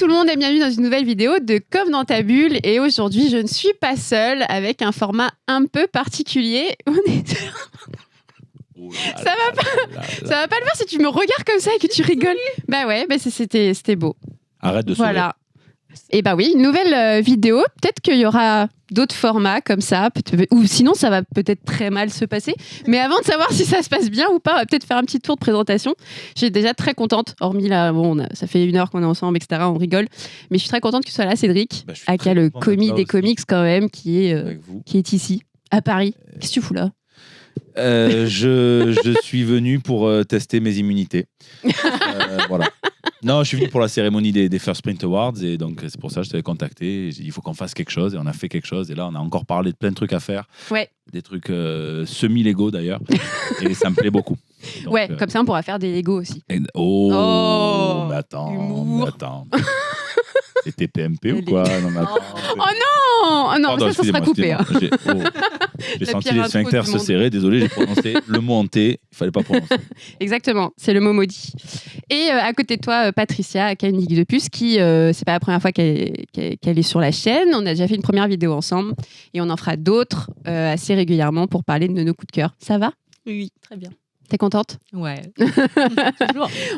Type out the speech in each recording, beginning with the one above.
tout le monde et bienvenue dans une nouvelle vidéo de Comme dans ta bulle. Et aujourd'hui, je ne suis pas seule avec un format un peu particulier. Ça va pas le faire si tu me regardes comme ça et que tu rigoles. Bah ouais, bah c'était beau. Arrête de sourire. Voilà. Et bah oui, une nouvelle vidéo. Peut-être qu'il y aura d'autres formats comme ça, ou sinon ça va peut-être très mal se passer. Mais avant de savoir si ça se passe bien ou pas, on va peut-être faire un petit tour de présentation. Je suis déjà très contente, hormis là, bon, ça fait 1 heure qu'on est ensemble, etc. On rigole. Mais je suis très contente que tu sois là, Cédric, aka le commis des comics quand même, qui est ici, à Paris. Qu'est-ce que tu fous là ? Je suis venu pour tester mes immunités. Voilà. Non, je suis venu pour la cérémonie des First Print Awards et donc c'est pour ça que je t'avais contacté. J'ai dit, il faut qu'on fasse quelque chose et on a fait quelque chose. Et là, on a encore parlé de plein de trucs à faire. Ouais. Des trucs semi-légaux d'ailleurs. Et ça me plaît beaucoup. Donc, ouais, comme ça on pourra faire des Lego aussi. Mais attends, humour. C'était PMP ou quoi? Non, mais attends. Oh non, Pardon, ça sera coupé. Hein. J'ai senti les sphincters se serrer. Désolé, j'ai prononcé le mot hanté. Il fallait pas prononcer. Exactement, c'est le mot maudit. Et à côté de toi, Patricia, aka une geek de puce, qui c'est pas la première fois qu'elle est sur la chaîne. On a déjà fait une première vidéo ensemble et on en fera d'autres assez régulièrement pour parler de nos coups de cœur. Ça va? Oui, très bien. T'es contente? Ouais.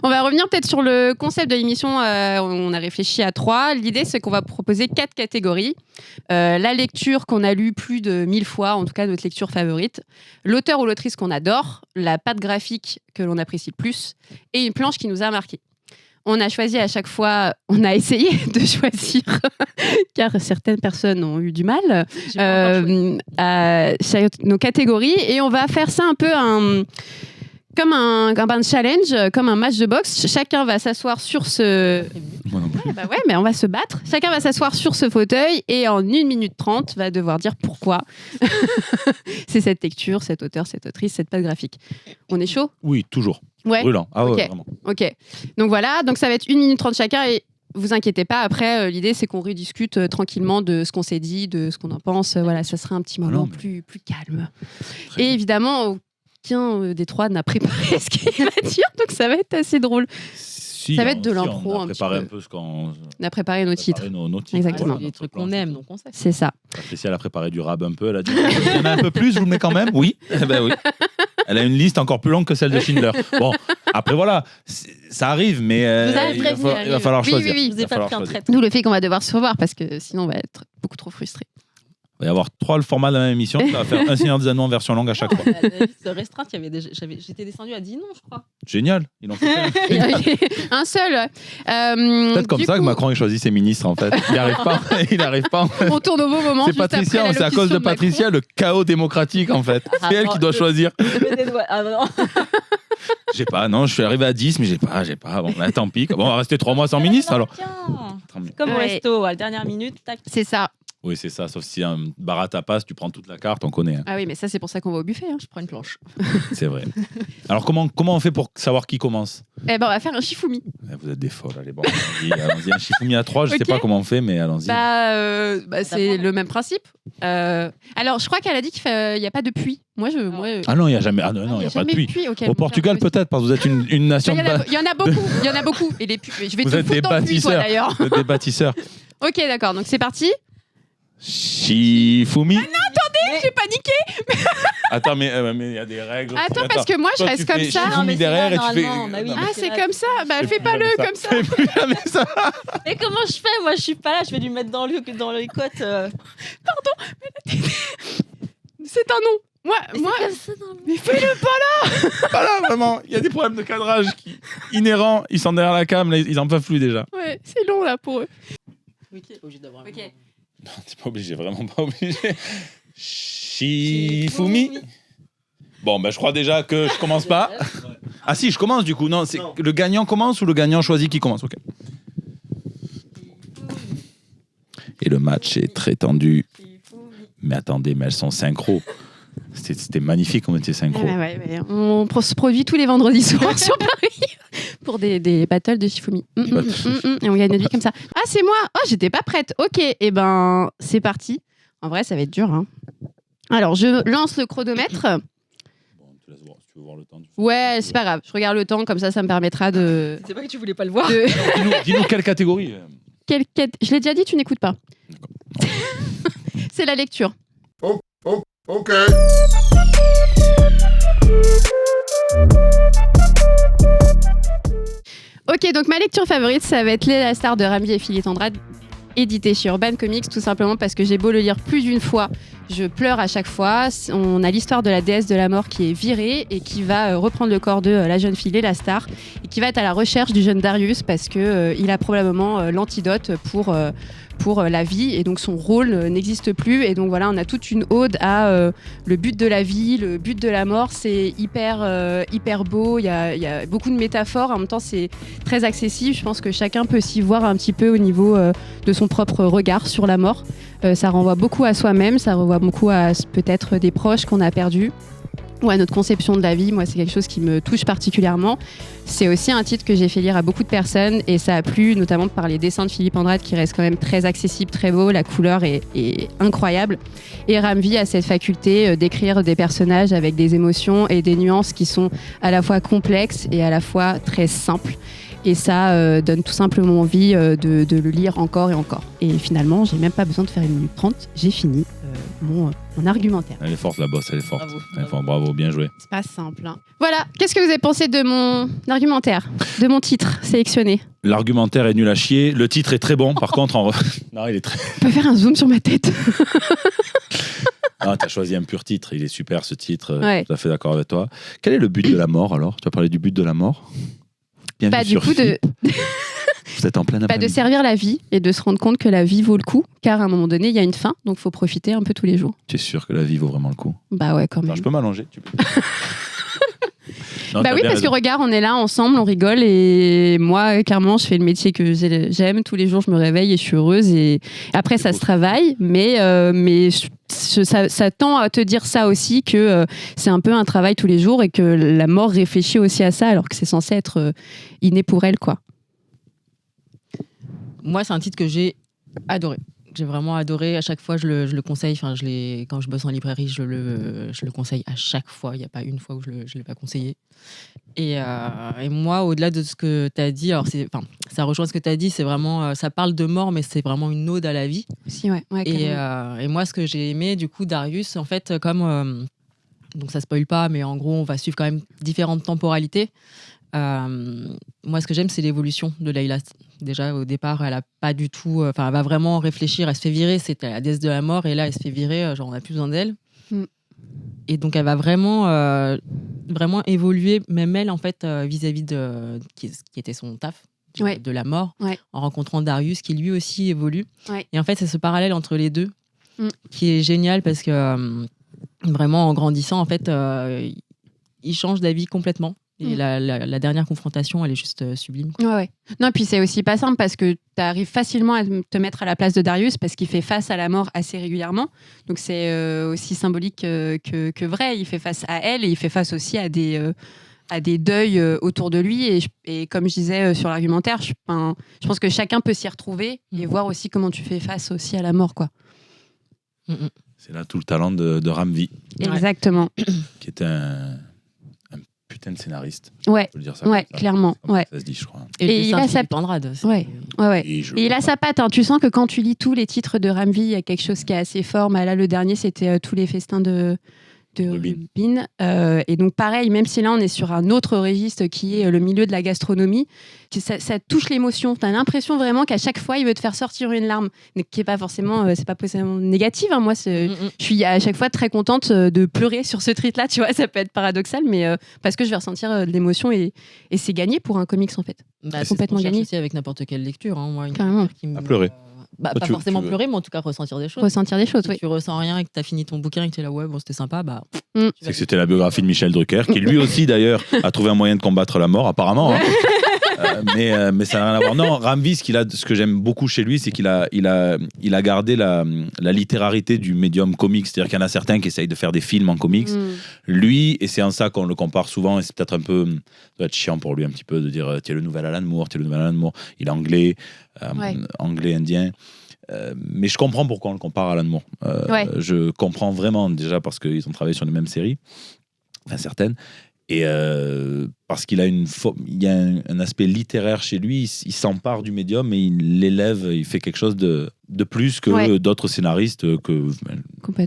On va revenir peut-être sur le concept de l'émission. On a réfléchi à 3. L'idée, c'est qu'on va proposer 4 catégories. La lecture qu'on a lue plus de 1000 fois, en tout cas notre lecture favorite. L'auteur ou l'autrice qu'on adore. La patte graphique que l'on apprécie le plus. Et une planche qui nous a marqué. On a choisi à chaque fois, on a essayé de choisir, car certaines personnes ont eu du mal, nos catégories. Et on va faire ça un peu comme un challenge, comme un match de boxe. Chacun va s'asseoir sur ce... Ouais, mais on va se battre. Chacun va s'asseoir sur ce fauteuil et en 1 minute 30 va devoir dire pourquoi c'est cette lecture, cet auteur, cette autrice, cette patte graphique. On est chaud? Oui, toujours. Ouais. Brûlant. Ah ouais, okay. vraiment. Ok. Donc voilà, donc ça va être 1 minute 30 chacun et vous inquiétez pas, après, l'idée c'est qu'on rediscute tranquillement de ce qu'on s'est dit, de ce qu'on en pense. Voilà, ça sera un petit moment plus calme. Et évidemment, aucun des 3 n'a préparé ce qu'il va dire, donc ça va être assez drôle. Ça va être de l'impro. On a préparé un peu ce qu'on... On a préparé nos titres. Exactement. Des trucs qu'on aime, donc on sait. C'est ça. Patricia, elle a préparé du rap un peu. Elle a dit, il y en a un peu plus, je vous le mets quand même? Oui. Eh ben oui. Elle a une liste encore plus longue que celle de Schindler. Bon, après voilà, ça arrive, mais il va falloir choisir. Oui. Vous n'avez pas pris un trait. D'où le fait qu'on va devoir se revoir parce que sinon on va être beaucoup trop frustrés. Il va y avoir 3 le format de la même émission. Ça va faire un Seigneur des Anneaux en version longue à chaque fois. La liste restreinte, j'étais descendue à 10 noms, je crois. Génial. Ils l'ont fait. Un seul. Peut-être comme ça que Macron ait choisi ses ministres en fait. Il n'arrive pas. En fait. On tourne au bon moment. C'est Patricia, c'est à cause de Patricia le chaos démocratique en fait. C'est elle qui doit choisir. Non. J'ai pas, non, je suis arrivé à 10, mais j'ai pas. Bon, là, tant pis. Bon, on va rester 3 mois sans ministre alors. Comme au resto, à la dernière minute, tac. C'est ça. Oui, c'est ça, sauf si un bar à tapas, tu prends toute la carte, on connaît. Hein. Ah oui, mais ça, c'est pour ça qu'on va au buffet. Hein. Je prends une planche. C'est vrai. Alors, comment on fait pour savoir qui commence? Eh ben, on va faire un Shifumi. Vous êtes des folles, allez, bon, allons-y. Un Shifumi à 3, je sais pas comment on fait, mais allons-y. C'est le même principe. Alors, je crois qu'elle a dit qu'il n'y a pas de puits. Ah non, il n'y a jamais. Ah non, il n'y a pas de puits. Okay, au Portugal, peut-être, parce que vous êtes une nation. Il y en a beaucoup. Et les puits, je vais vous êtes des bâtisseurs. D'ailleurs. Vous êtes des bâtisseurs. Ok, d'accord. Donc, c'est parti. Shifumi. Ah non, attendez, j'ai paniqué. Attends, mais il y a des règles. Attends, parce que moi, je reste comme ça. Shifumi derrière et tu fais. C'est comme ça. Bah, fais pas le comme ça. Fais plus jamais ça. Mais comment je fais? Moi, je suis pas là. Je vais lui mettre dans les côtes. Pardon. C'est un nom. Moi. Mais fais-le pas là. Pas là, vraiment. Il y a des problèmes de cadrage inhérents. Ils sont derrière la cam, là, ils en peuvent plus déjà. Ouais, c'est long là pour eux. Ok, obligé d'avoir. Ok. Non, t'es pas obligé, vraiment pas obligé. Shifumi. Bon, je crois déjà que je commence pas. Ah si, je commence du coup. Non, c'est le gagnant commence ou le gagnant choisit qui commence. Ok. Et le match est très tendu. Mais attendez, mais elles sont synchro. C'était magnifique comme on était synchro. Ouais. On se produit tous les vendredis soirs sur Paris pour des battles de Shifumi. Et on gagne notre vie comme ça. Ah, c'est moi. Oh, j'étais pas prête. Ok, et ben c'est parti. En vrai, ça va être dur. Hein. Alors, je lance le chronomètre. Bon, tu laisses voir, si tu veux voir le temps. Ouais, c'est pas grave. Je regarde le temps, comme ça me permettra de... C'est pas que tu voulais pas le voir. Dis-nous quelle catégorie. Je l'ai déjà dit, tu n'écoutes pas. C'est la lecture. Ok. Ok, donc ma lecture favorite, ça va être La Star de Ramvi et Philippe Andrade, édité chez Urban Comics, tout simplement parce que j'ai beau le lire plus d'une fois, je pleure à chaque fois. On a l'histoire de la déesse de la mort qui est virée et qui va reprendre le corps de la jeune fille La Star et qui va être à la recherche du jeune Darius parce que il a probablement l'antidote pour la vie et donc son rôle n'existe plus. Et donc voilà, on a toute une ode à le but de la vie, le but de la mort. C'est hyper beau, il y a beaucoup de métaphores, en même temps c'est très accessible. Je pense que chacun peut s'y voir un petit peu au niveau de son propre regard sur la mort. Ça renvoie beaucoup à soi-même, ça renvoie beaucoup à peut-être des proches qu'on a perdus ou à notre conception de la vie. Moi, c'est quelque chose qui me touche particulièrement. C'est aussi un titre que j'ai fait lire à beaucoup de personnes et ça a plu, notamment par les dessins de Philippe Andrade qui restent quand même très accessibles, très beaux. La couleur est incroyable. Et Ramvi a cette faculté d'écrire des personnages avec des émotions et des nuances qui sont à la fois complexes et à la fois très simples. Et ça donne tout simplement envie de le lire encore et encore. Et finalement, j'ai même pas besoin de faire 1 minute 30. J'ai fini mon argumentaire. Elle est forte, la bosse, elle est forte. Bravo. Elle est forte, bravo, bien joué. C'est pas simple. Hein. Voilà, qu'est-ce que vous avez pensé de mon argumentaire, de mon titre sélectionné? L'argumentaire est nul à chier. Le titre est très bon, par contre. Non, il est très. On peut faire un zoom sur ma tête. Ah, t'as choisi un pur titre. Il est super, ce titre. Ouais. Tout à fait d'accord avec toi. Quel est le but de la mort, alors? Tu as parlé du but de la mort? Bienvenue Pas du sur coup de... Vous êtes en plein Pas de après-midi. servir la vie et de se rendre compte que la vie vaut le coup, car à un moment donné, il y a une fin, donc il faut profiter un peu tous les jours. Tu es sûr que la vie vaut vraiment le coup? Bah ouais, quand même. Alors, je peux m'allonger. Tu peux. Non, Bah t'as oui, bien parce que raison. regarde, on est là ensemble, on rigole et moi, clairement, je fais le métier que j'aime. Tous les jours, je me réveille et je suis heureuse. Et après, ça se travaille, mais ça tend à te dire ça aussi que c'est un peu un travail tous les jours et que la mort réfléchit aussi à ça, alors que c'est censé être inné pour elle, quoi. Moi, c'est un titre que j'ai adoré. J'ai vraiment adoré. À chaque fois, je le conseille. Enfin, quand je bosse en librairie, je le conseille à chaque fois. Il n'y a pas une fois où je ne l'ai pas conseillé. Et moi, au-delà de ce que tu as dit, alors ça rejoint ce que tu as dit, c'est vraiment, ça parle de mort, mais c'est vraiment une ode à la vie. Si, ouais, Et moi, ce que j'ai aimé, du coup, Darius, en fait, comme... donc ça spoil pas, mais en gros, on va suivre quand même différentes temporalités. Moi, ce que j'aime, c'est l'évolution de Layla. Déjà, au départ, elle a pas du tout... Enfin, elle va vraiment réfléchir. Elle se fait virer. C'était la déesse de la mort. Et là, elle se fait virer. Genre, on n'a plus besoin d'elle. Mm. Et donc, elle va vraiment évoluer, même elle, en fait, vis-à-vis de... qui était son taf, Ouais. de la mort, Ouais. en rencontrant Darius, qui lui aussi évolue. Ouais. Et en fait, c'est ce parallèle entre les deux qui est génial parce que, vraiment, en grandissant, en fait, il change d'avis complètement. Et la dernière confrontation, elle est juste sublime. Ouais. Non, puis c'est aussi pas simple parce que tu arrives facilement à te mettre à la place de Darius parce qu'il fait face à la mort assez régulièrement. Donc c'est aussi symbolique que vrai. Il fait face à elle et il fait face aussi à des deuils autour de lui. Et comme je disais sur l'argumentaire, je pense que chacun peut s'y retrouver et voir aussi comment tu fais face aussi à la mort, quoi. C'est là tout le talent de Ramvi, Exactement. qui est un putain de scénariste. Ouais. Je peux le dire ça Ouais, comme ça. clairement. Ouais. Ça se dit, je crois. Et il a sa Andrade. Ouais. Et Et il a sa patte. Hein. Tu sens que quand tu lis tous les titres de Ramvi, il y a quelque chose qui est assez fort. Mais là, le dernier, c'était tous les festins de Rubin. Et donc, pareil, même si là, on est sur un autre registre qui est le milieu de la gastronomie, ça touche l'émotion. Tu as l'impression vraiment qu'à chaque fois, il veut te faire sortir une larme, mais qui n'est pas forcément, c'est pas forcément négative. Hein. Moi, je suis à chaque fois très contente de pleurer sur ce titre-là. Tu vois, ça peut être paradoxal, mais parce que je vais ressentir de l'émotion et c'est gagné pour un comics, en fait. Bah, complètement gagné. aussi avec n'importe quelle lecture. Hein. Moi, une Carrément. lecture qui me... À pleurer. Pas tu forcément veux- pleurer, mais en tout cas ressentir des choses. Ressentir des choses, Si oui. tu ressens rien et que tu as fini ton bouquin et que tu es là, ouais, bon, c'était sympa, bah. C'est que c'était la biographie de Michel Drucker, qui lui aussi d'ailleurs a trouvé un moyen de combattre la mort, apparemment. Hein. Mais ça n'a rien à voir. Non, Ramvi, ce que j'aime beaucoup chez lui, c'est qu'il a gardé la littérarité du médium comics. C'est-à-dire qu'il y en a certains qui essayent de faire des films en comics. Lui, et c'est en ça qu'on le compare souvent, et c'est peut-être un peu, ça doit être chiant pour lui un petit peu de dire tu es le nouvel Alan Moore, tu es le nouvel Alan Moore. Il est anglais, anglais-indien. Mais je comprends pourquoi on le compare à Alan Moore. Je comprends vraiment déjà parce qu'ils ont travaillé sur les mêmes séries, enfin certaines. Et parce qu'il a il y a un aspect littéraire chez lui, il s'empare du médium et il l'élève, il fait quelque chose de plus que d'autres scénaristes que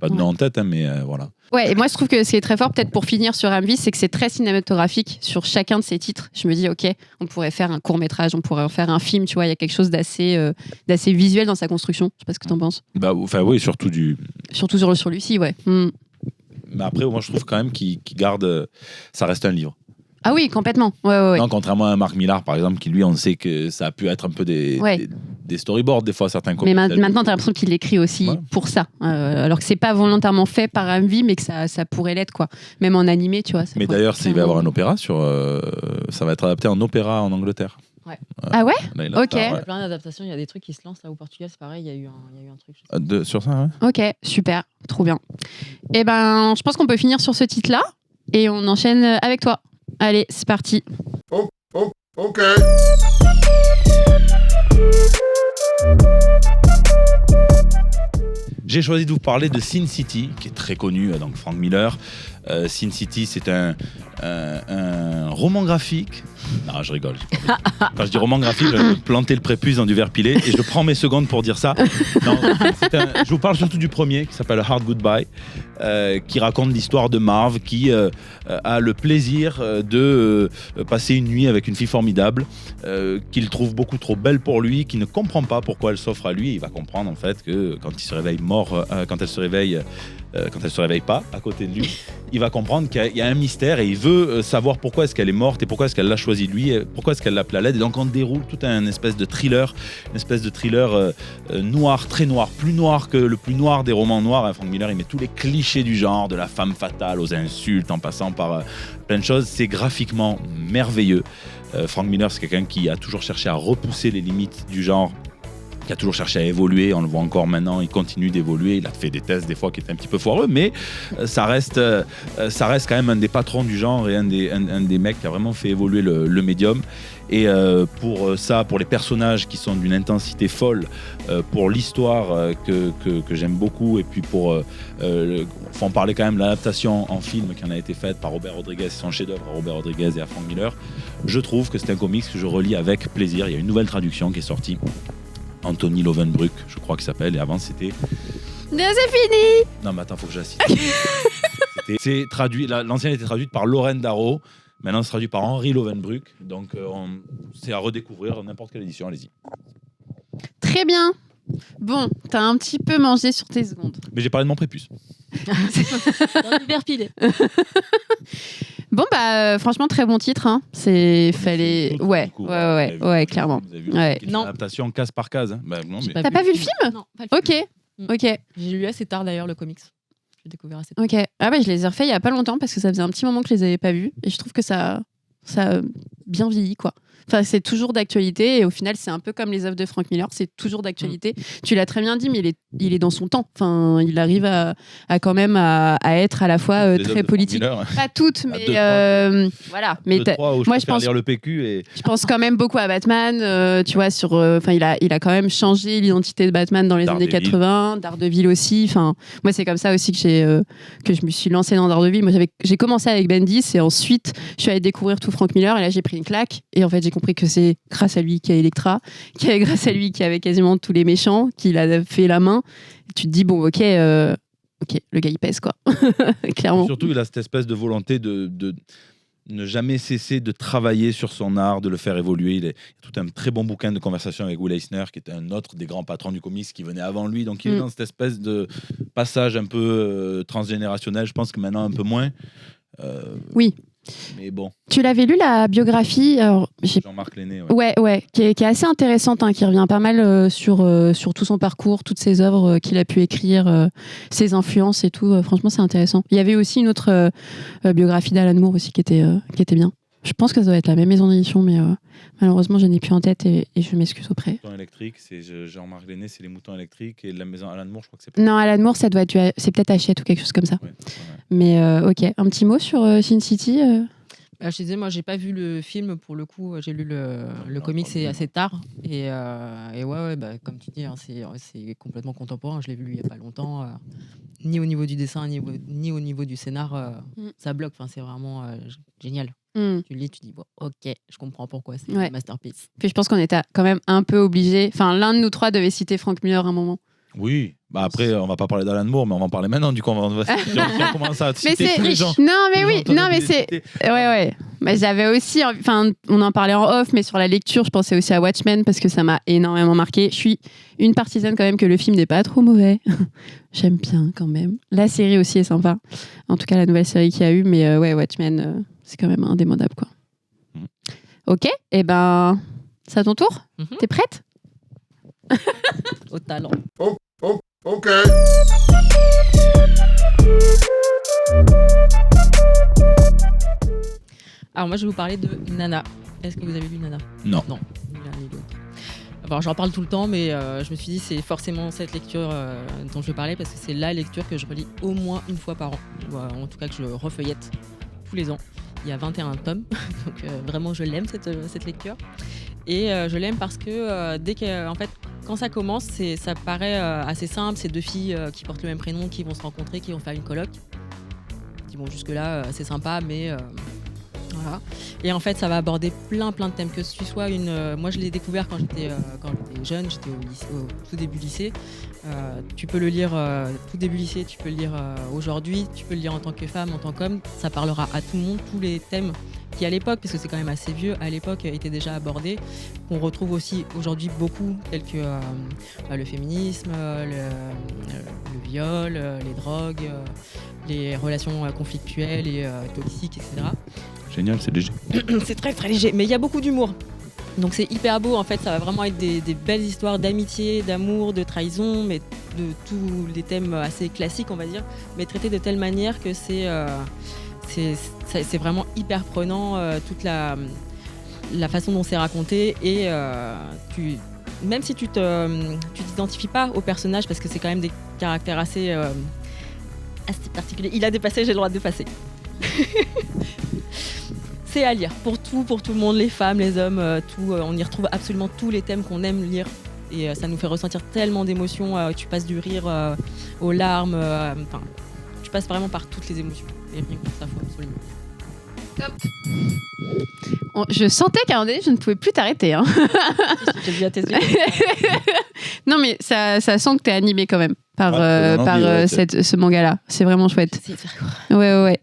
pas de nom en tête, hein, mais voilà. Ouais, et moi je trouve que ce qui est très fort, peut-être pour finir sur Envy, c'est que c'est très cinématographique sur chacun de ses titres. Je me dis, ok, on pourrait faire un court-métrage, on pourrait en faire un film, tu vois, il y a quelque chose d'assez visuel dans sa construction. Je sais pas ce que t'en penses. Enfin, oui, surtout sur Lucie, ouais. Mais après, moi je trouve quand même qu'il garde. Ça reste un livre. Ah oui, complètement. Ouais. Non, contrairement à Marc Millar, par exemple, qui lui, on sait que ça a pu être un peu des storyboards, des fois, certains comics. Mais maintenant, t'as l'impression qu'il l'écrit aussi pour ça. Alors que c'est pas volontairement fait par Envy, mais que ça pourrait l'être, quoi. Même en animé, tu vois. Mais d'ailleurs, il va y avoir un opéra ça va être adapté en opéra en Angleterre. Ouais. Ah ouais? Ok. Il y a plein d'adaptations, il y a des trucs qui se lancent là au Portugal, c'est pareil, il y a eu un truc. Sur ça, ouais. Ok, super, trop bien. Et ben, je pense qu'on peut finir sur ce titre-là et on enchaîne avec toi. Allez, c'est parti. Ok. J'ai choisi de vous parler de Sin City, qui est très connu, donc Frank Miller. Sin City, c'est un roman graphique. Non, je rigole. Quand je dis roman graphique, je vais planter le prépuce dans du verre pilé et je prends mes secondes pour dire ça. Non, je vous parle surtout du premier, qui s'appelle Hard Goodbye, qui raconte l'histoire de Marv, qui a le plaisir de passer une nuit avec une fille formidable, qu'il trouve beaucoup trop belle pour lui, qui ne comprend pas pourquoi elle s'offre à lui. Il va comprendre en fait que quand il se réveille quand elle se réveille pas à côté de lui, il va comprendre qu'il y a un mystère et il veut savoir pourquoi est-ce qu'elle est morte et pourquoi est-ce qu'elle l'a choisi lui et pourquoi est-ce qu'elle l'a appelé à l'aide. Et donc on déroule tout un espèce de thriller, noir, très noir, plus noir que le plus noir des romans noirs. Frank Miller, il met tous les clichés du genre, de la femme fatale aux insultes, en passant par plein de choses. C'est graphiquement merveilleux. Frank Miller, c'est quelqu'un qui a toujours cherché à repousser les limites du genre, qui a toujours cherché à évoluer, on le voit encore maintenant, il continue d'évoluer, il a fait des tests des fois qui étaient un petit peu foireux, mais ça reste quand même un des patrons du genre et un des mecs qui a vraiment fait évoluer le médium. Et pour les personnages qui sont d'une intensité folle, pour l'histoire que j'aime beaucoup, et puis faut en parler quand même de l'adaptation en film qui en a été faite par Robert Rodriguez, son chef-d'œuvre à Robert Rodriguez et à Frank Miller, je trouve que c'est un comics que je relis avec plaisir. Il y a une nouvelle traduction qui est sortie. Anthony Lovenbruck, je crois qu'il s'appelle, et avant c'était... C'est fini. Non mais attends, faut que je la cite. C'est traduit, l'ancienne était traduite par Lorraine Darrow, maintenant c'est traduit par Henry Lovenbruck, donc c'est à redécouvrir dans n'importe quelle édition, allez-y. Très bien. Bon, t'as un petit peu mangé sur tes secondes. Mais j'ai parlé de mon prépuce. Dans du verre pilé. Bon franchement très bon titre hein. Fallait ouais clairement. Vous avez vu, Ouais. une adaptation case par case. Hein. Non, mais... T'as pas vu le film? Non, pas le film. Ok. J'ai lu assez tard d'ailleurs le comics. J'ai découvert assez tard. Ok. Ah je les ai refait il y a pas longtemps parce que ça faisait un petit moment que je les avais pas vus et je trouve que ça a bien vieilli quoi. Enfin, c'est toujours d'actualité et au final, c'est un peu comme les œuvres de Frank Miller, c'est toujours d'actualité. Tu l'as très bien dit, mais il est dans son temps. Enfin, il arrive à quand même à être à la fois très politique. Pas toutes, mais voilà. Mais moi, je pense lire le PQ et je pense quand même beaucoup à Batman. Tu vois, il a quand même changé l'identité de Batman dans les années 80. Daredevil aussi. Enfin, moi, c'est comme ça aussi que je me suis lancée dans Daredevil. Moi, j'ai commencé avec Bendis et ensuite, je suis allée découvrir tout Frank Miller et là, j'ai pris une claque et en fait, j'ai compris que c'est grâce à lui qu'il y a Elektra, grâce à lui qu'il y avait quasiment tous les méchants, qu'il a fait la main. Et tu te dis, bon, ok, le gars, il pèse, quoi. Clairement. Surtout, il a cette espèce de volonté de ne jamais cesser de travailler sur son art, de le faire évoluer. Il y a tout un très bon bouquin de conversation avec Will Eisner, qui était un autre des grands patrons du comics qui venait avant lui. Donc, il est dans cette espèce de passage un peu transgénérationnel. Je pense que maintenant, un peu moins. Oui. Mais bon. Tu l'avais lu la biographie Jean-Marc Lenné. Ouais, qui est assez intéressante, hein, qui revient pas mal sur tout son parcours, toutes ses œuvres qu'il a pu écrire, ses influences et tout. Franchement, c'est intéressant. Il y avait aussi une autre biographie d'Alan Moore aussi qui était bien. Je pense que ça doit être la même maison d'édition, mais malheureusement, je n'ai plus en tête et je m'excuse auprès. Les moutons électriques, c'est Jean-Marc Lenné, c'est les moutons électriques, et la maison Alan Moore, je crois que c'est. Non, Alan Moore, ça doit être c'est peut-être Hachette ou quelque chose comme ça. Ouais. Mais ok, un petit mot sur Sin City. Je te disais, moi, j'ai pas vu le film pour le coup. J'ai lu le comics assez tard. Et comme tu dis, hein, c'est complètement contemporain. Je l'ai vu il y a pas longtemps. ni au niveau du dessin, ni au niveau du scénar, Mm. ça bloque. Enfin, c'est vraiment génial. Mm. Tu le lis, tu dis, bon, ok, je comprends pourquoi c'est Ouais. une masterpiece. Puis je pense qu'on était quand même un peu obligés. Enfin, l'un de nous trois devait citer Frank Miller à un moment. Oui. Bah après, on va pas parler d'Alan Moore, mais on va en parler maintenant. Du coup, on commence à Mais citer tous les gens. Non, mais Tous les oui. gens, Non, t'en as mais oublié de c'est. citer. Ouais. Mais j'avais aussi. Enfin, on en parlait en off, mais sur la lecture, je pensais aussi à Watchmen parce que ça m'a énormément marqué. Je suis une partisane quand même que le film n'est pas trop mauvais. J'aime bien quand même. La série aussi est sympa. En tout cas, la nouvelle série qu'il y a eu. Mais ouais, Watchmen, c'est quand même indémodable, quoi. Ok. Et ben, c'est à ton tour. Mhm. T'es prête? Au talent. Ok. Alors moi, je vais vous parler de Nana. Est-ce que vous avez lu Nana? Non. Non, ni l'un ni l'autre. Alors, j'en parle tout le temps, mais je me suis dit c'est forcément cette lecture dont je vais parler parce que c'est la lecture que je relis au moins une fois par an, ou en tout cas que je refeuillette tous les ans. Il y a 21 tomes, donc vraiment je l'aime cette lecture. Et je l'aime parce que dès que, en fait, quand ça commence, ça paraît assez simple. C'est deux filles qui portent le même prénom, qui vont se rencontrer, qui vont faire une coloc. Qui vont jusque-là, c'est sympa, mais voilà. Et en fait, ça va aborder plein de thèmes. Que ce soit moi, je l'ai découvert quand j'étais jeune, j'étais au tout début lycée. Tu peux le lire tout début lycée, tu peux le lire aujourd'hui, tu peux le lire en tant que femme, en tant qu'homme. Ça parlera à tout le monde, tous les thèmes qui à l'époque, parce que c'est quand même assez vieux, à l'époque étaient déjà abordés, qu'on retrouve aussi aujourd'hui beaucoup, tels que le féminisme, le viol, les drogues, les relations conflictuelles et toxiques, etc. Génial, c'est léger. C'est très léger, mais il y a beaucoup d'humour. Donc c'est hyper beau, en fait, ça va vraiment être des belles histoires d'amitié, d'amour, de trahison, mais de tous les thèmes assez classiques, on va dire, mais traités de telle manière que c'est vraiment hyper prenant, toute la façon dont c'est raconté, et même si tu t'identifies pas au personnage, parce que c'est quand même des caractères assez particuliers. Il a dépassé, j'ai le droit de dépasser. C'est à lire pour tout le monde, les femmes, les hommes, tout. On y retrouve absolument tous les thèmes qu'on aime lire. Et ça nous fait ressentir tellement d'émotions. Tu passes du rire aux larmes. Tu passes vraiment par toutes les émotions. Et rien que pour ça, faut absolument. Je sentais qu'à un moment donné, je ne pouvais plus t'arrêter. Hein. J'ai vu à tes yeux. Non, mais ça sent que t'es animé quand même par ce manga-là. C'est vraiment chouette. Ouais.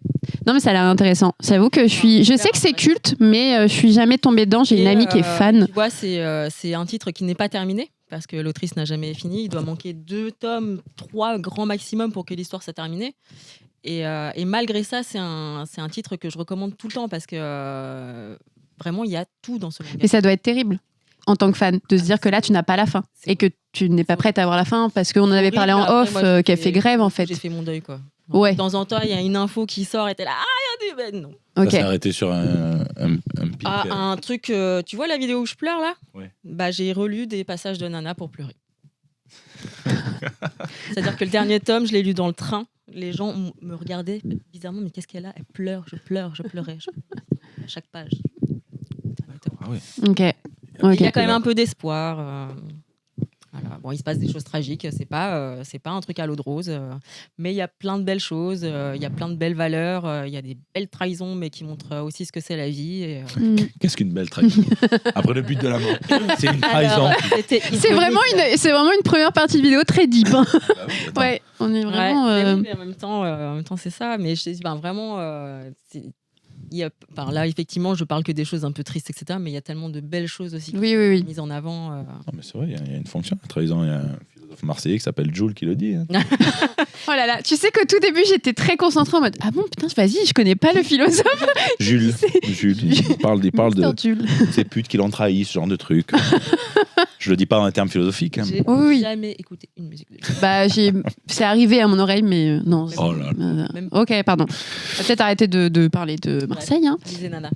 Non, mais ça a l'air intéressant. J'avoue que je sais que c'est culte, mais je suis jamais tombée dedans. J'ai une amie qui est fan. Tu vois, c'est un titre qui n'est pas terminé parce que l'autrice n'a jamais fini. Il doit manquer 2 tomes, 3 grand maximum pour que l'histoire soit terminée. Et malgré ça, c'est un titre que je recommande tout le temps parce que vraiment, il y a tout dans ce manga. Mais ça doit être terrible en tant que fan de se dire que là, tu n'as pas la fin et que tu n'es pas prête à avoir la fin parce qu'on en avait parlé en off, qu'elle fait grève en fait. J'ai fait mon deuil, quoi. Ouais. De temps en temps, il y a une info qui sort et t'es là, il y a du... non. Ça Ok. s'est arrêté sur un pic. Un truc, tu vois la vidéo où je pleure là? Ouais. Bah, j'ai relu des passages de Nana pour pleurer. C'est-à-dire que le dernier tome, je l'ai lu dans le train. Les gens me regardaient bizarrement, mais qu'est-ce qu'elle a? Elle pleure, je pleurais. À chaque page. Ah ouais. Ok. Il y a quand même un peu d'espoir. Voilà. Bon, il se passe des choses tragiques, c'est pas un truc à l'eau de rose, mais il y a plein de belles choses, il y a plein de belles valeurs, il y a des belles trahisons, mais qui montrent aussi ce que c'est la vie. Et, Qu'est-ce qu'une belle trahison? Après le but de la mort, c'est une trahison. alors, C'est vraiment une première partie de vidéo très deep. Hein. Bah oui, attends. Ouais, on est vraiment. Ouais, mais en même temps, c'est ça. Mais je te dis, vraiment, là, effectivement, je parle que des choses un peu tristes, etc. Mais il y a tellement de belles choses aussi qui Oui. sont mises en avant. Non, mais c'est vrai, il y a une fonction. La trahison, il y a un philosophe marseillais qui s'appelle Jules qui le dit. Hein. Oh là là, tu sais qu'au tout début, j'étais très concentrée en mode ah bon, putain, vas-y, je connais pas le philosophe. Jules, il parle de Mr. Jules. ces putes qui l'ont trahi, ce genre de truc. Je le dis pas en termes philosophiques. Hein. J'ai Oui. jamais écouté une musique de Jules. Bah, c'est arrivé à mon oreille, mais non. Oh là là. Même- Ok, pardon. On va peut-être arrêter de parler de Marseille. Hein. Lisez Nana.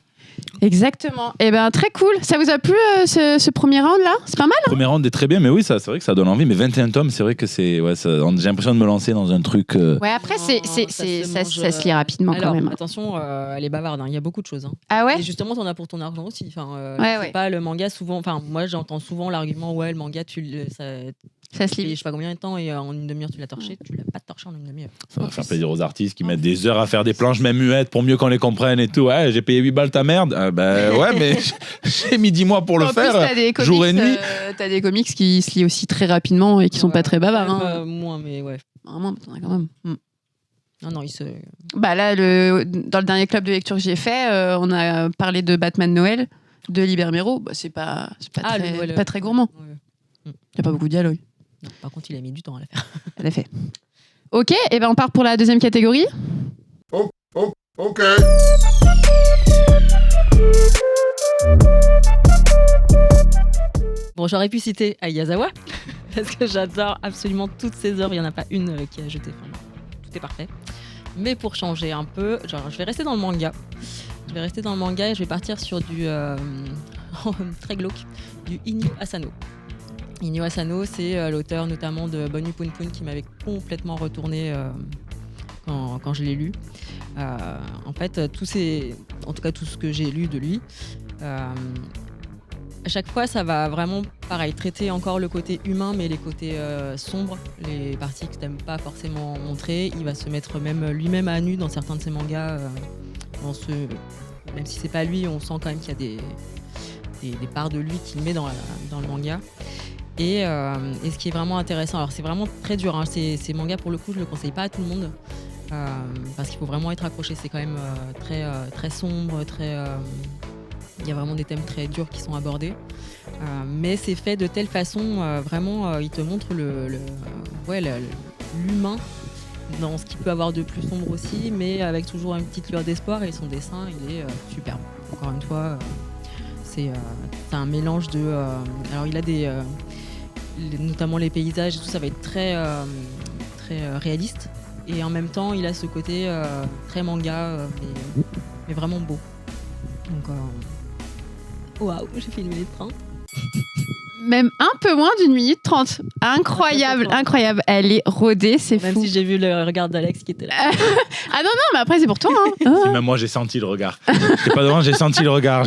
Exactement. Et ben très cool. Ça vous a plu ce premier round là? C'est pas mal. Le premier round est très bien, mais oui, c'est vrai que ça donne envie. Mais 21 tomes, c'est vrai que c'est. Ouais, j'ai l'impression de me lancer dans un truc. Ouais, après, Non, ça mange, se lit rapidement Alors, quand même. attention, elle est bavarde, hein. Il y a beaucoup de choses. Hein. Ah ouais? Et justement, t'en as pour ton argent aussi. Enfin, Ouais, c'est ouais. pas le manga souvent. Enfin, moi, j'entends souvent l'argument ouais, le manga, Ça se et lit. je sais pas combien de temps et en une demi-heure tu l'as torché. Tu l'as pas torché en une demi-heure. Ça va En faire plus. plaisir aux artistes qui mettent des heures à faire des planches, même muettes, pour mieux qu'on les comprenne et tout. Ouais, j'ai payé 8 balles ta merde. Ouais, mais j'ai mis 10 mois pour le En faire. plus, t'as des jour et nuit. T'as des comics qui se lient aussi très rapidement et qui sont pas très bavards. Hein. Moins, mais ouais. Vraiment, t'en as quand même. Non, il se. Bah là, dans le dernier club de lecture que j'ai fait, on a parlé de Batman Noël, de Libermero. Bah, c'est pas très gourmand. Ouais. Il n'y a pas beaucoup de dialogue. Non, par contre, il a mis du temps à la faire. Elle a fait. Ok, et ben on part pour la deuxième catégorie. Ok. Bon, j'aurais pu citer Ayazawa, parce que j'adore absolument toutes ses œuvres. Il n'y en a pas une qui a jeté. Enfin, tout est parfait. Mais pour changer un peu, je vais rester dans le manga. Je vais rester dans le manga et je vais partir sur du très glauque, du Inyo Asano. Inyo Asano, c'est l'auteur notamment de Bonnie Poon Poon qui m'avait complètement retourné quand je l'ai lu. En fait, tout ce que j'ai lu de lui, à chaque fois, ça va vraiment, pareil, traiter encore le côté humain, mais les côtés sombres, les parties que tu n'aimes pas forcément montrer. Il va se mettre même lui-même à nu dans certains de ses mangas. Même si c'est pas lui, on sent quand même qu'il y a des parts de lui qu'il met dans le manga. Et ce qui est vraiment intéressant, alors c'est vraiment très dur, hein, ces mangas pour le coup, je le conseille pas à tout le monde. Parce qu'il faut vraiment être accroché, c'est quand même très sombre, il y a vraiment des thèmes très durs qui sont abordés, mais c'est fait de telle façon, vraiment, il te montre l'humain dans ce qu'il peut avoir de plus sombre aussi, mais avec toujours une petite lueur d'espoir, et son dessin, il est superbe. Encore une fois, c'est un mélange de... alors il a notamment les paysages et tout, ça va être très réaliste, et en même temps, il a ce côté très manga, mais vraiment beau. Donc... Waouh, j'ai fait 1 minute 30. Même un peu moins d'1 minute 30. Incroyable, incroyable. Elle est rodée, c'est Même fou. si j'ai vu le regard d'Alex qui était là. Ah non, mais après, c'est pour toi. Hein. Si, même moi, j'ai senti le regard. J'étais pas devant, j'ai senti le regard.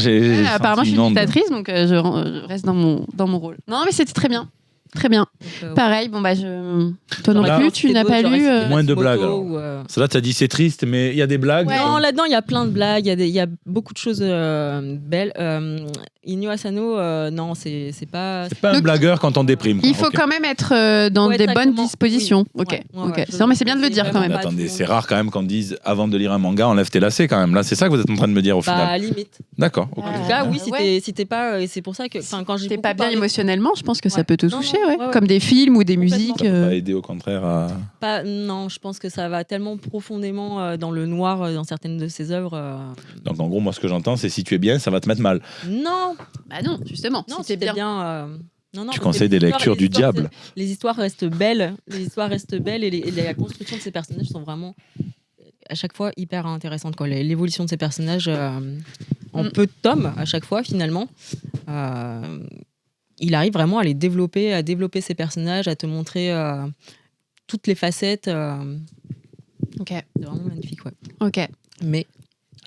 Apparemment, je suis dictatrice, donc je reste dans mon rôle. Non, mais c'était très bien. Très bien. Donc, Pareil, bon bah toi non plus, tu n'as pas lu. Moins de blagues, alors. Ça là, t'as dit c'est triste, mais il y a des blagues. Ouais. Non, là-dedans, il y a plein de blagues, il y a beaucoup de choses belles. Inyo Asano, non, c'est pas... C'est pas un Donc, blagueur quand on déprime. Il faut quand même être dans Ouais, des bonnes exactement. dispositions. Oui. Ok, Ouais, ok. ouais, Non, mais c'est bien de le dire quand même. vraiment- Attendez, c'est rare quand même qu'on dise avant de lire un manga, enlève tes lacets quand même. Là, c'est ça que vous êtes en train de me dire au Bah, final. limite. D'accord. ok. En tout cas, oui, ouais. si t'es pas... c'est pour ça que... Quand j'ai T'es beaucoup pas bien parlé- émotionnellement, je pense que ça Ouais. peut te Non, toucher, non, ouais. ouais, ouais. Comme des films ou des Complètement. musiques. Ça peut pas aider au contraire à. Non, je pense que ça va tellement profondément dans le noir dans certaines de ses œuvres. Donc en gros, moi, ce que j'entends, c'est si tu es bien, ça va te mettre mal. Non, Bah non, justement. non, si si t'es bien. non, Tu parce conseilles que des lectures du diable. Les histoires restent belles. Les histoires restent belles et la construction de ces personnages sont vraiment à chaque fois hyper intéressantes. Quoi. L'évolution de ces personnages en peu de tomes à chaque fois finalement. Il arrive vraiment à développer ces personnages, à te montrer toutes les facettes. Ok, C'est vraiment magnifique, ouais. ok. Mais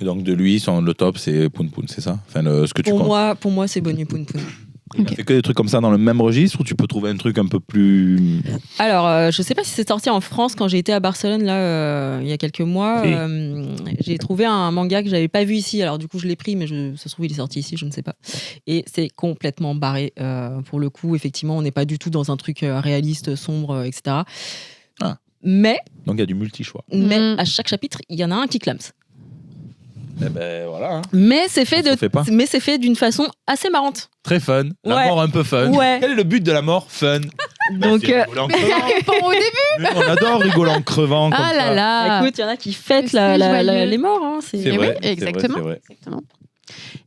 Et donc de lui, le top, c'est Poon Poon, c'est ça enfin, ce que tu comptes. pour moi, c'est Bonnie Poon Poon. Il a fait que des trucs comme ça dans le même registre ou tu peux trouver un truc un peu plus. Alors, je sais pas si c'est sorti en France quand j'ai été à Barcelone là il y a quelques mois. Oui. J'ai trouvé un manga que j'avais pas vu ici. Alors du coup, je l'ai pris, mais ça se trouve il est sorti ici, je ne sais pas. Et c'est complètement barré. Pour le coup, effectivement, on n'est pas du tout dans un truc réaliste, sombre, etc. Ah. Mais Donc il y a du multi-choix. à chaque chapitre, il y en a un qui clame. Eh ben voilà. hein. Mais c'est fait Ça se fait pas. d'une façon assez marrante. Très fun. La Ouais. mort un peu fun. Ouais. Quel est le but de la mort? Fun. Donc, C'est rigoler en Mais ça crevant. répond au début. Mais on adore rigoler en crevant. Comme Ah là ça. là. écoute, il y en a qui fêtent C'est joyeux. les morts. Hein, C'est Eh vrai. oui, exactement. C'est vrai. Exactement.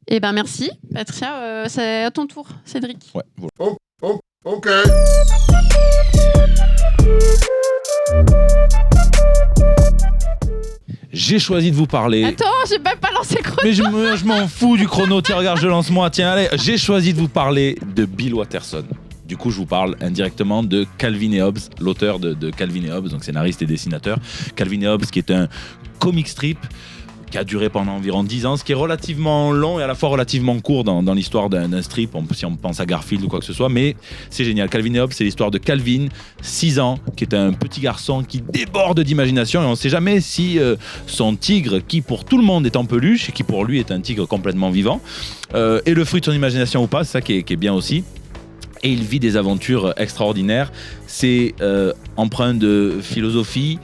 Eh ben merci, Patricia. C'est à ton tour, Cédric. Ouais, voilà. Ok. J'ai choisi de vous parler. Attends, j'ai même pas lancé le chrono. Mais je m'en fous du chrono. Tiens, regarde, je lance moi. Tiens, allez. J'ai choisi de vous parler de Bill Watterson. Du coup, je vous parle indirectement de Calvin et Hobbes, l'auteur de Calvin et Hobbes, donc scénariste et dessinateur. Calvin et Hobbes, qui est un comic strip qui a duré pendant environ 10 ans, ce qui est relativement long et à la fois relativement court dans l'histoire d'un strip, si on pense à Garfield ou quoi que ce soit, mais c'est génial. Calvin et Hobbes, c'est l'histoire de Calvin, 6 ans, qui est un petit garçon qui déborde d'imagination et on ne sait jamais si son tigre, qui pour tout le monde est en peluche et qui pour lui est un tigre complètement vivant, est le fruit de son imagination ou pas, c'est ça qui est bien aussi. Et il vit des aventures extraordinaires. C'est empreint de philosophie,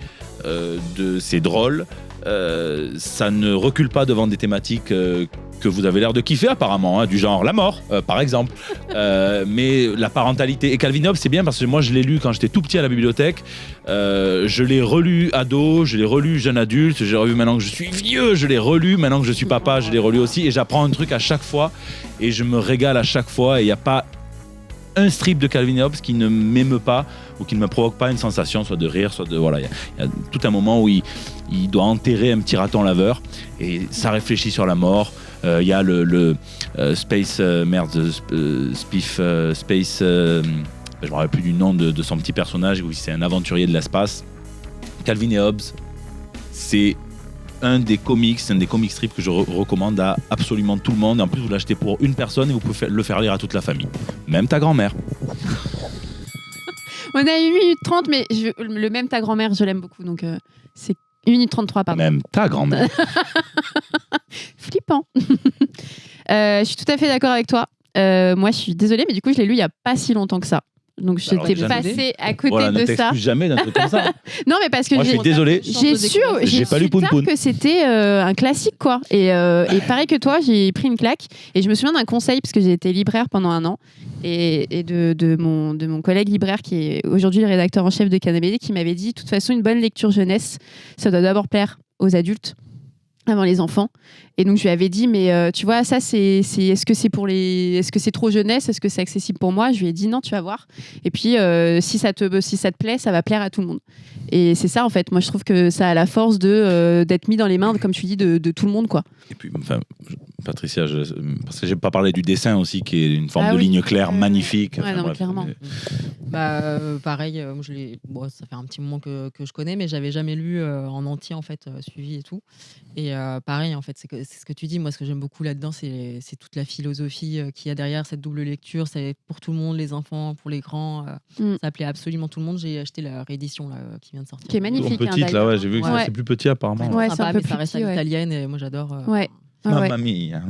c'est drôle. Ça ne recule pas devant des thématiques que vous avez l'air de kiffer apparemment, hein, du genre la mort, par exemple. Mais la parentalité. Et Calvin Hobbes, c'est bien parce que moi, je l'ai lu quand j'étais tout petit à la bibliothèque. Je l'ai relu ado, je l'ai relu jeune adulte, je l'ai revu maintenant que je suis vieux, je l'ai relu maintenant que je suis papa, je l'ai relu aussi. Et j'apprends un truc à chaque fois et je me régale à chaque fois. Et il n'y a pas un strip de Calvin Hobbes qui ne m'émeut pas ou qui ne me provoque pas une sensation, soit de rire, soit de... Voilà, il y a tout un moment où il doit enterrer un petit raton laveur et ça réfléchit sur la mort. Il y a le Space... je me rappelle plus du nom de son petit personnage, où c'est un aventurier de l'espace. Calvin et Hobbes, c'est un des comic strips que je recommande à absolument tout le monde. En plus, vous l'achetez pour une personne et vous pouvez le faire lire à toute la famille. Même ta grand-mère. On a 1 minute 30, mais le même ta grand-mère, je l'aime beaucoup. Donc, c'est 1 minute 33, pardon. Même ta grand-mère. Flippant. Je suis tout à fait d'accord avec toi. Moi, je suis désolée, mais du coup, je l'ai lu il n'y a pas si longtemps que ça. Donc j'étais passée à côté voilà, de ne ça. t'excuse jamais d'un truc comme ça. Non, mais parce que moi, je suis désolé. J'ai pas lu su tard Poun Poun. que c'était un classique, quoi. Et pareil que toi, j'ai pris une claque. Et je me souviens d'un conseil, parce que j'ai été libraire pendant 1 an, et de mon collègue libraire, qui est aujourd'hui le rédacteur en chef de Canabédé, qui m'avait dit, de toute façon, une bonne lecture jeunesse, ça doit d'abord plaire aux adultes avant les enfants. Et donc je lui avais dit, mais tu vois, ça est-ce que c'est trop jeunesse, est-ce que c'est accessible pour moi? Je lui ai dit non, tu vas voir. Et puis si ça te plaît, ça va plaire à tout le monde. Et c'est ça en fait. Moi je trouve que ça a la force d'être mis dans les mains, comme tu dis, de tout le monde, quoi. Et puis enfin, Patricia, parce que j'ai pas parlé du dessin aussi, qui est une forme de oui. ligne claire magnifique. Ouais, non, clairement. Pareil, moi ça fait un petit moment que je connais, mais j'avais jamais lu en entier en fait, suivi et tout. Et pareil en fait, c'est ce que tu dis. Moi, ce que j'aime beaucoup là-dedans, c'est toute la philosophie qu'il y a derrière cette double lecture. C'est pour tout le monde, les enfants, pour les grands. Ça plaît absolument tout le monde. J'ai acheté la réédition là, qui vient de sortir. Qui est magnifique. En petite, là, ouais, j'ai vu que Ouais. c'est plus petit apparemment. Ouais, Sympa, c'est un peu mais ça plus reste petit, à ouais. l'italienne et moi j'adore. Ouais. Mamma mia.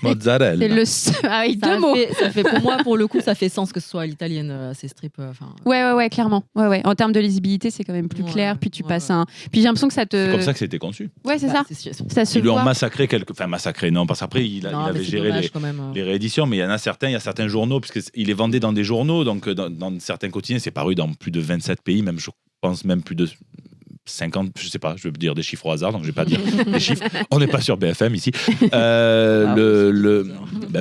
Mozzarella. C'est ah oui, deux mots. Ça fait pour moi, pour le coup, ça fait sens que ce soit à l'italienne, ces strips. Ouais, clairement. Ouais. En termes de lisibilité, c'est quand même plus clair. Puis tu passes un. Puis j'ai l'impression que ça te. C'est comme ça que c'était conçu. Ouais, c'est ça. Ça se Ils lui ont voit. massacré enfin massacré, non, parce qu'après il avait géré les rééditions, mais il y en a certains journaux, puisqu'il les vendait dans des journaux, donc dans certains quotidiens, c'est paru dans plus de 27 pays, même je pense même plus de 50, je sais pas, je veux dire des chiffres au hasard, donc je vais pas dire des chiffres. On n'est pas sur BFM ici. Bah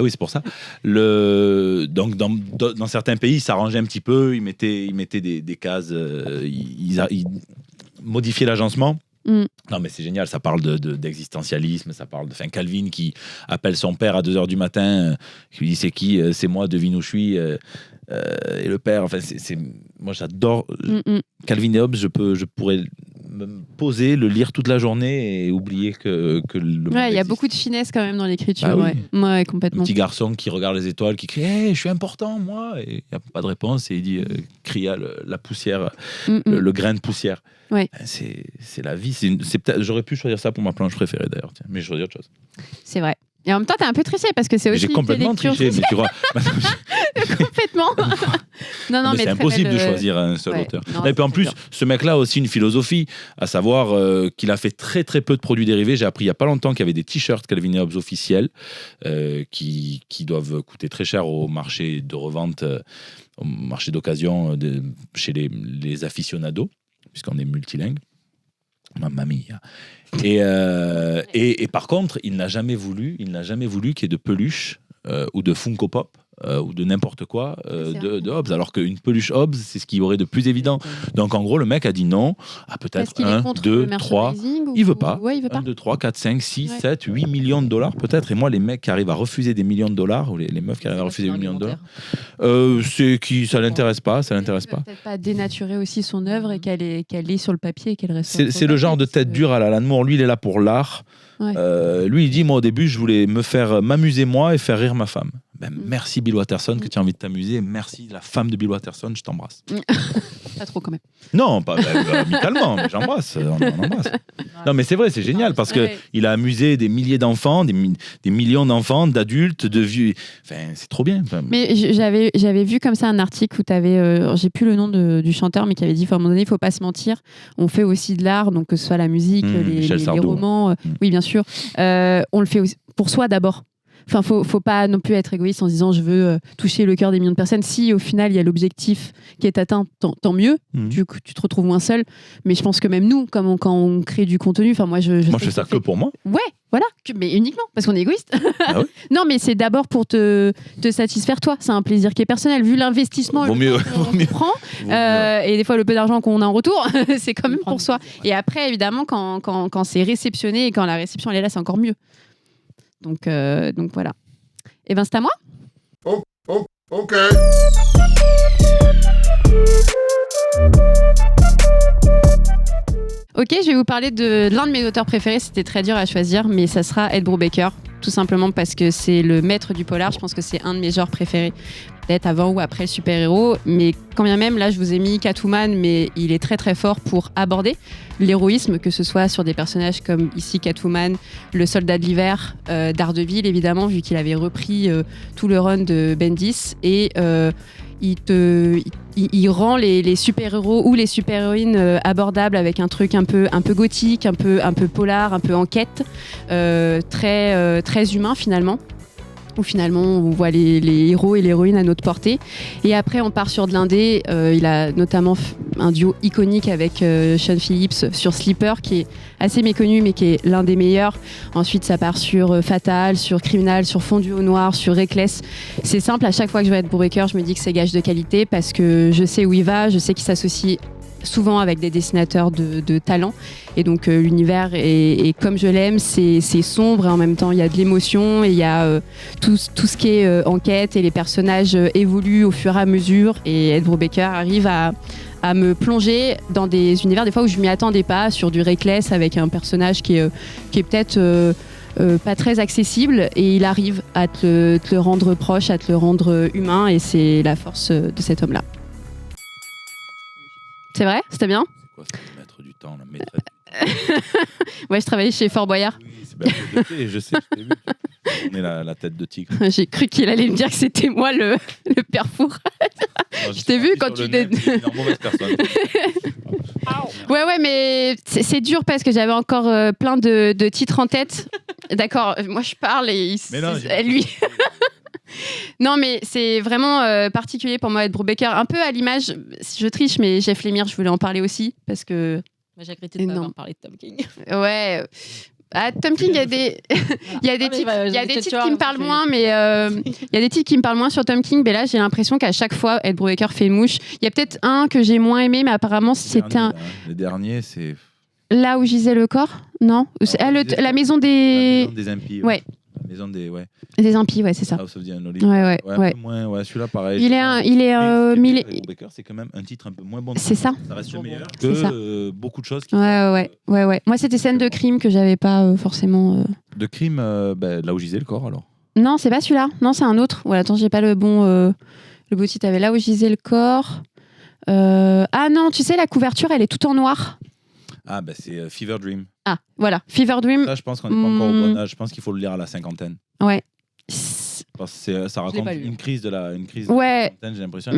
oui, c'est pour ça. Donc dans certains pays, ils s'arrangeaient un petit peu, ils mettaient des cases, ils modifiaient l'agencement. Non mais c'est génial, ça parle d'existentialisme, ça parle de Calvin qui appelle son père à 2h du matin, qui lui dit c'est qui, c'est moi, devine où je suis, et le père, enfin moi j'adore Calvin et Hobbes, je pourrais me poser, le lire toute la journée et oublier que le Ouais, il y a beaucoup de finesse quand même dans l'écriture. Ah oui. Ouais, complètement. Un petit garçon qui regarde les étoiles, qui crie hey, je suis important moi, et il n'y a pas de réponse et il dit cria la poussière, le grain de poussière. Ouais. C'est la vie. J'aurais pu choisir ça pour ma planche préférée d'ailleurs, tiens, mais je choisis autre chose. C'est vrai. Et en même temps, t'as un peu triché parce que c'est aussi. J'ai complètement triché, mais tu vois. Complètement. non, mais c'est impossible de choisir un seul auteur. Et puis en plus, ce mec-là a aussi une philosophie, à savoir qu'il a fait très très peu de produits dérivés. J'ai appris il y a pas longtemps qu'il y avait des t-shirts Calvin et Hobbes officiels qui doivent coûter très cher au marché de revente, au marché d'occasion chez les aficionados, puisqu'on est multilingue. Mamma mia. Et par contre, il n'a jamais voulu qu'il y ait de peluche ou de Funko Pop ou de n'importe quoi C'est de Hobbes, alors qu'une peluche Hobbes, c'est ce qu'il y aurait de plus évident. Donc en gros, le mec a dit non, Parce peut-être qu'il est 1, contre 2, le 3. merchandising Il veut pas. Ouais, il veut 1, pas. 2, 3, 4, 5, 6, Ouais. 7, 8 millions de dollars peut-être. Et moi, les mecs qui arrivent à refuser des millions de dollars, ou les meufs qui arrivent à refuser des millions de dollars, c'est qui ça l'intéresse pas, ça l'intéresse pas. Peut-être pas dénaturer aussi son œuvre et qu'elle est sur le papier et qu'elle reste. C'est le genre de tête dure à l'Alan Moore. Lui, il est là pour l'art. Ouais. Lui, il dit, moi, au début, je voulais m'amuser moi et faire rire ma femme. Ben, merci Bill Watterson que tu as envie de t'amuser. Merci la femme de Bill Watterson, je t'embrasse. Pas trop quand même. Non, pas amicalement, mais j'embrasse. On embrasse. Non, mais c'est vrai, c'est génial parce que Ouais. il a amusé des milliers d'enfants, des millions d'enfants, d'adultes, de vieux. Enfin, c'est trop bien. Enfin, Mais j'avais vu comme ça un article où tu avais, j'ai plus le nom du chanteur, mais qui avait dit à un moment donné, il faut pas se mentir, on fait aussi de l'art, donc que ce soit la musique, Michel les Sardou. romans, oui bien sûr, on le fait aussi pour soi d'abord. Enfin, faut pas non plus être égoïste en se disant je veux toucher le cœur des millions de personnes. Si au final il y a l'objectif qui est atteint, tant mieux. Tu te retrouves moins seul. Mais je pense que même nous, quand on crée du contenu, enfin moi je fais ça que pour moi. Ouais, voilà, mais uniquement parce qu'on est égoïste. Ah oui. Non, mais c'est d'abord pour te satisfaire toi. C'est un plaisir qui est personnel. Vu l'investissement Vaut le mieux, temps qu'on vaut mieux. prend, et des fois le peu d'argent qu'on a en retour, c'est quand même pour soi. Et après, évidemment, quand c'est réceptionné et quand la réception elle est là, c'est encore mieux. Donc voilà. Et ben c'est à moi. Ok. Ok, je vais vous parler de l'un de mes auteurs préférés. C'était très dur à choisir, mais ça sera Ed Brubaker. Tout simplement parce que c'est le maître du polar. Je pense que c'est un de mes genres préférés. Peut-être avant ou après le super-héros. Mais quand bien même, là, je vous ai mis Catwoman, mais il est très très fort pour aborder l'héroïsme, que ce soit sur des personnages comme ici Catwoman, le soldat de l'hiver, Daredevil, évidemment, vu qu'il avait repris tout le run de Bendis. Et il rend les super-héros ou les super-héroïnes abordables avec un truc un peu gothique, un peu polar, un peu enquête, très humain finalement. Où finalement on voit les héros et l'héroïne à notre portée. Et après on part sur de l'indé. Il a notamment un duo iconique avec Sean Phillips sur Sleeper, qui est assez méconnu mais qui est l'un des meilleurs. Ensuite ça part sur Fatal, sur Criminal, sur Fondu au noir, sur Reckless. C'est simple, à chaque fois que je vais être Brubaker, je me dis que c'est gage de qualité parce que je sais où il va, je sais qu'il s'associe souvent avec des dessinateurs de talent, et donc l'univers est comme je l'aime, c'est sombre et en même temps il y a de l'émotion et il y a tout ce qui est enquête, et les personnages évoluent au fur et à mesure, et Ed Brubaker arrive à me plonger dans des univers des fois où je m'y attendais pas, sur du Reckless avec un personnage qui est peut-être pas très accessible, et il arrive à te le rendre proche, à te le rendre humain, et c'est la force de cet homme-là. C'est vrai? C'était bien? C'est quoi ça, le maître du temps, la maîtresse du temps? Ouais, je travaillais chez Fort Boyard. Oui, c'est bien, je sais, je t'ai vu. On est la tête de tigre. J'ai cru qu'il allait me dire que c'était moi le père Four. Je t'ai vu quand tu es une mauvaise personne. Ouais, mais c'est dur parce que j'avais encore plein de titres en tête. D'accord, moi je parle et Mais non, lui. Non, mais c'est vraiment particulier pour moi, Ed Brubaker. Un peu à l'image, je triche, mais Jeff Lemire, je voulais en parler aussi parce que. J'ai regretté de pas avoir parlé de Tom King. Ouais. À Tom King, il y a des titres qui me parlent moins, mais il y a des titres qui me parlent moins sur Tom King. Mais là, j'ai l'impression qu'à chaque fois, Ed Brubaker fait mouche. Il y a peut-être un que j'ai moins aimé, mais apparemment, c'était un. Le dernier, c'est. Là où gisait le corps, non. La maison des. La maison des impies. Ouais. La maison des. Ouais. Des impies, ouais, c'est ça. House of the Unholy. Ouais. Un peu moins, ouais, celui-là, pareil. Il est. Brubaker, c'est quand même un titre un peu moins bon. C'est ça. Ça reste meilleur C'est ça. que beaucoup de choses. Ouais. Moi, c'était scène de crime que j'avais pas forcément. De crime, là où gisait le corps, alors. Non, c'est pas celui-là. Non, c'est un autre. Ouais, attends, j'ai pas le bon titre. T'avais là où gisait le corps. Ah non, tu sais, la couverture, elle est toute en noir. Ah, c'est Fever Dream. Ah, voilà. Fever Dream. Ça, je pense qu'on n'est pas encore au bon âge. Je pense qu'il faut le lire à la cinquantaine. Ouais. Parce que ça raconte une crise de la ouais. cinquantaine, j'ai l'impression.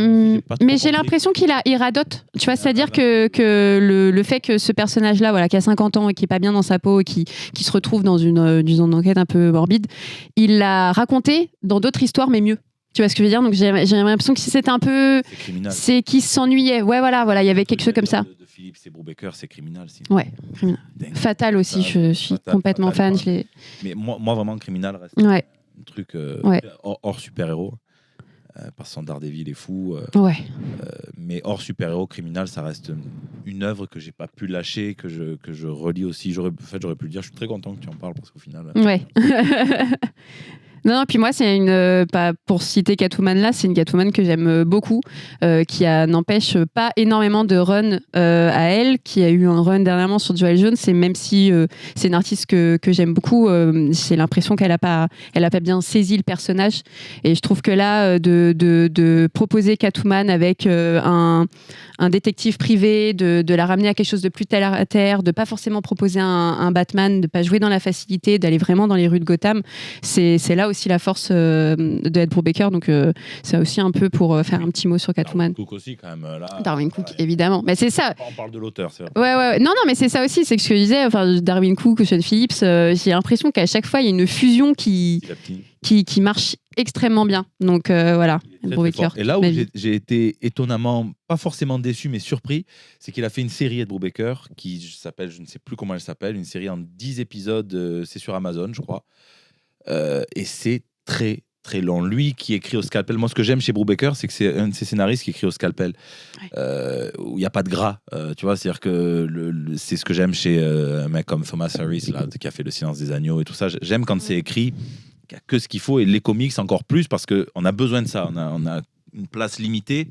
Mais j'ai l'impression qu'il radote. Tu vois, c'est-à-dire que le fait que ce personnage-là, voilà, qui a 50 ans et qui est pas bien dans sa peau, et qui se retrouve dans une enquête un peu morbide, il l'a raconté dans d'autres histoires, mais mieux. Tu vois ce que je veux dire? Donc j'ai l'impression que c'était un peu. C'est criminal. C'est qu'il s'ennuyait. Ouais, voilà, il y avait quelque chose comme ça. De Philippe et Brubaker, c'est criminal. Ouais, criminal. Fatal aussi, je suis complètement fan. Mais moi, vraiment, criminal reste ouais. un truc hors super-héros. parce que son Daredevil est fou. Ouais. Mais hors super-héros, Criminal, ça reste une œuvre que j'ai pas pu lâcher, que je relis aussi. J'aurais pu le dire. Je suis très content que tu en parles parce qu'au final. Ouais. Non, puis moi, c'est pas pour citer Catwoman là, c'est une Catwoman que j'aime beaucoup, qui n'empêche pas énormément de run à elle, qui a eu un run dernièrement sur Joelle Jones, et même si c'est une artiste que j'aime beaucoup, j'ai l'impression qu'elle a pas bien saisi le personnage, et je trouve que là, de proposer Catwoman avec un détective privé, de la ramener à quelque chose de plus terre à terre, de pas forcément proposer un Batman, de pas jouer dans la facilité, d'aller vraiment dans les rues de Gotham, c'est là aussi la force de Ed Brubaker, donc c'est aussi un peu pour faire un petit mot sur Catwoman. Darwin Cook aussi quand même là. Darwin Cook, évidemment. Mais c'est ça. On parle de l'auteur, c'est vrai. Ouais. Non, mais c'est ça aussi, c'est ce que je disais. Enfin, Darwin Cook, Sean Phillips, j'ai l'impression qu'à chaque fois il y a une fusion qui marche extrêmement bien. Donc voilà, Ed Brubaker. Et là où j'ai été étonnamment, pas forcément déçu, mais surpris, c'est qu'il a fait une série Ed Brubaker qui s'appelle, je ne sais plus comment elle s'appelle, une série en 10 épisodes, c'est sur Amazon, je crois. Et c'est très très long. Lui qui écrit au scalpel. Moi, ce que j'aime chez Brubaker, c'est que c'est un de ses scénaristes qui écrit au scalpel, où il n'y a pas de gras. Tu vois, c'est-à-dire que c'est ce que j'aime chez un mec comme Thomas Harris, là, qui a fait Le Silence des agneaux et tout ça. J'aime quand c'est écrit, qu'il n'y a que ce qu'il faut, et les comics encore plus, parce qu'on a besoin de ça. On a une place limitée,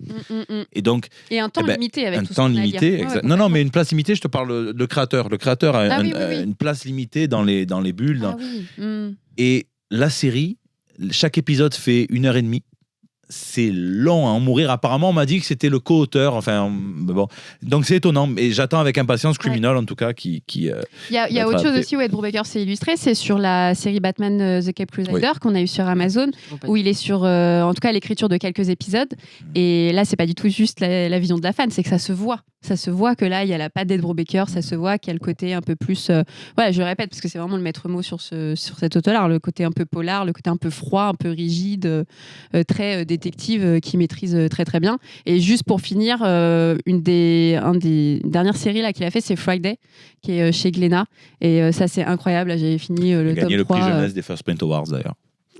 et donc et un temps limité avec un tout temps ce qu'on a à limité, dire. non, mais une place limitée, je te parle de créateur. Le créateur a oui. une place limitée dans les bulles. Oui. Et la série, chaque épisode fait 1h30. C'est long à en mourir. Apparemment, on m'a dit que c'était le co-auteur. Enfin, bon. Donc c'est étonnant. Mais j'attends avec impatience Criminal, en tout cas, qui. Il y a autre chose aussi où Ed Brubaker s'est illustré, c'est sur la série Batman The Cape Crusader qu'on a eu sur Amazon, où il est sur, en tout cas, l'écriture de quelques épisodes. Et là, c'est pas du tout juste la vision de la fan, c'est que ça se voit. Ça se voit que là, il y a la patte d'Ed Brubaker, ça se voit qu'il y a le côté un peu plus. Ouais, je le répète, parce que c'est vraiment le maître mot sur cet auteur-là, le côté un peu polar, le côté un peu froid, un peu rigide, très détective, qui maîtrise très très bien. Et juste pour finir, une des dernières séries là qu'il a fait, c'est Friday, qui est chez Glénat. Et ça, c'est incroyable. Là, j'ai fini le tome 3. Il a gagné le prix jeunesse des First Print Awards, d'ailleurs.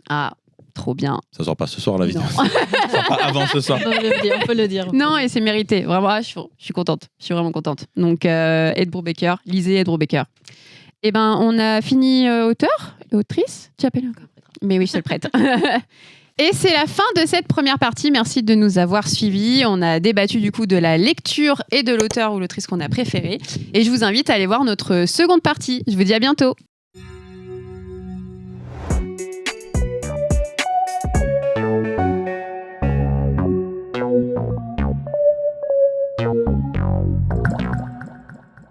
Ah, trop bien. Ça sort pas ce soir, la vidéo. Ça sort pas avant ce soir. On peut le dire. Non, et c'est mérité. Vraiment, je suis contente. Je suis vraiment contente. Donc, Ed Brubaker, lisez Ed Brubaker. Eh ben, on a fini auteur et autrice. Tu appelles encore? Mais oui, je te le prête. Et c'est la fin de cette première partie. Merci de nous avoir suivis. On a débattu du coup de la lecture et de l'auteur ou l'autrice qu'on a préféré. Et je vous invite à aller voir notre seconde partie. Je vous dis à bientôt.